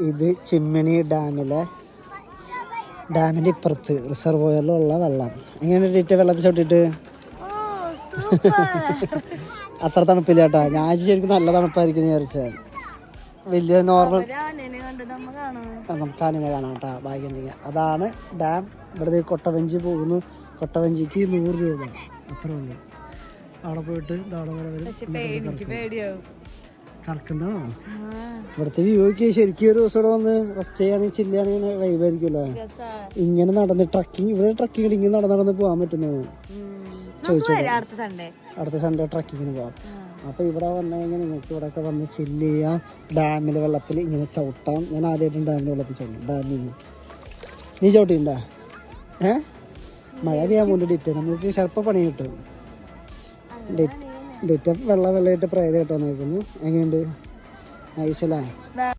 ഇത് ചിമ്മിണി ഡാമിൻ്റെ ഇപ്പുറത്ത് റിസർവോയറിലുള്ള വെള്ളം. എങ്ങനെ ഡീറ്റെയിൽ വെള്ളത്തിൽ ചവിട്ടിയിട്ട് അത്ര തണുപ്പില്ല കേട്ടോ. ഞാൻ ശരിക്കും നല്ല തണുപ്പായിരിക്കും വിചാരിച്ചത്. വലിയ നോർമൽ നമുക്ക് ആനനെ കാണാം കേട്ടോ. ഭാഗ്യം ഉണ്ടെങ്കിൽ അതാണ് ഡാം. ഇവിടുത്തെ കൊട്ടവഞ്ചി പോകുന്നു. കൊട്ടവഞ്ചിക്ക് 100 രൂപ അത്ര ഉള്ളു. അവിടെ പോയിട്ട് കറക്കുന്നതാണോ? ഇവിടുത്തെ വ്യൂ ഒക്കെ ശരിക്കും ഒരു ദിവസം ഇവിടെ വന്ന് റെസ്റ്റ് ചെയ്യുകയാണെങ്കിൽ ചില്ലാണെങ്കിൽ വൈബായിരിക്കുമല്ലോ. ഇങ്ങനെ നടന്ന് ട്രക്കിങ്, ഇവിടെ ട്രക്കിങ് ഇങ്ങനെ നടന്ന് പോകാൻ പറ്റുന്നത് ചോദിച്ചു. അടുത്ത സൺഡേ ട്രക്കിങ്ങിന് പോകാം. അപ്പോൾ ഇവിടെ വന്നു കഴിഞ്ഞാൽ നിങ്ങൾക്ക് ഇവിടെയൊക്കെ വന്ന് ചില്ല് ചെയ്യാം. ഡാമിലെ വെള്ളത്തിൽ ഇങ്ങനെ ചവിട്ടാം. ഞാൻ ആദ്യമായിട്ടും ഡാമിൻ്റെ വെള്ളത്തിൽ ചവിട്ടും. ഡാമിൽ നീ ചവിട്ടിണ്ടാ? മഴ പെയ്യാൻ വേണ്ടി ഡിറ്റ് നമുക്ക് ചെറുപ്പം പണി കിട്ടും. ഡിറ്റ് വെള്ളമായിട്ട് പ്രേതമായിട്ട് വന്നേക്കുന്നു. എങ്ങനെയുണ്ട്? നൈസല്ലേ?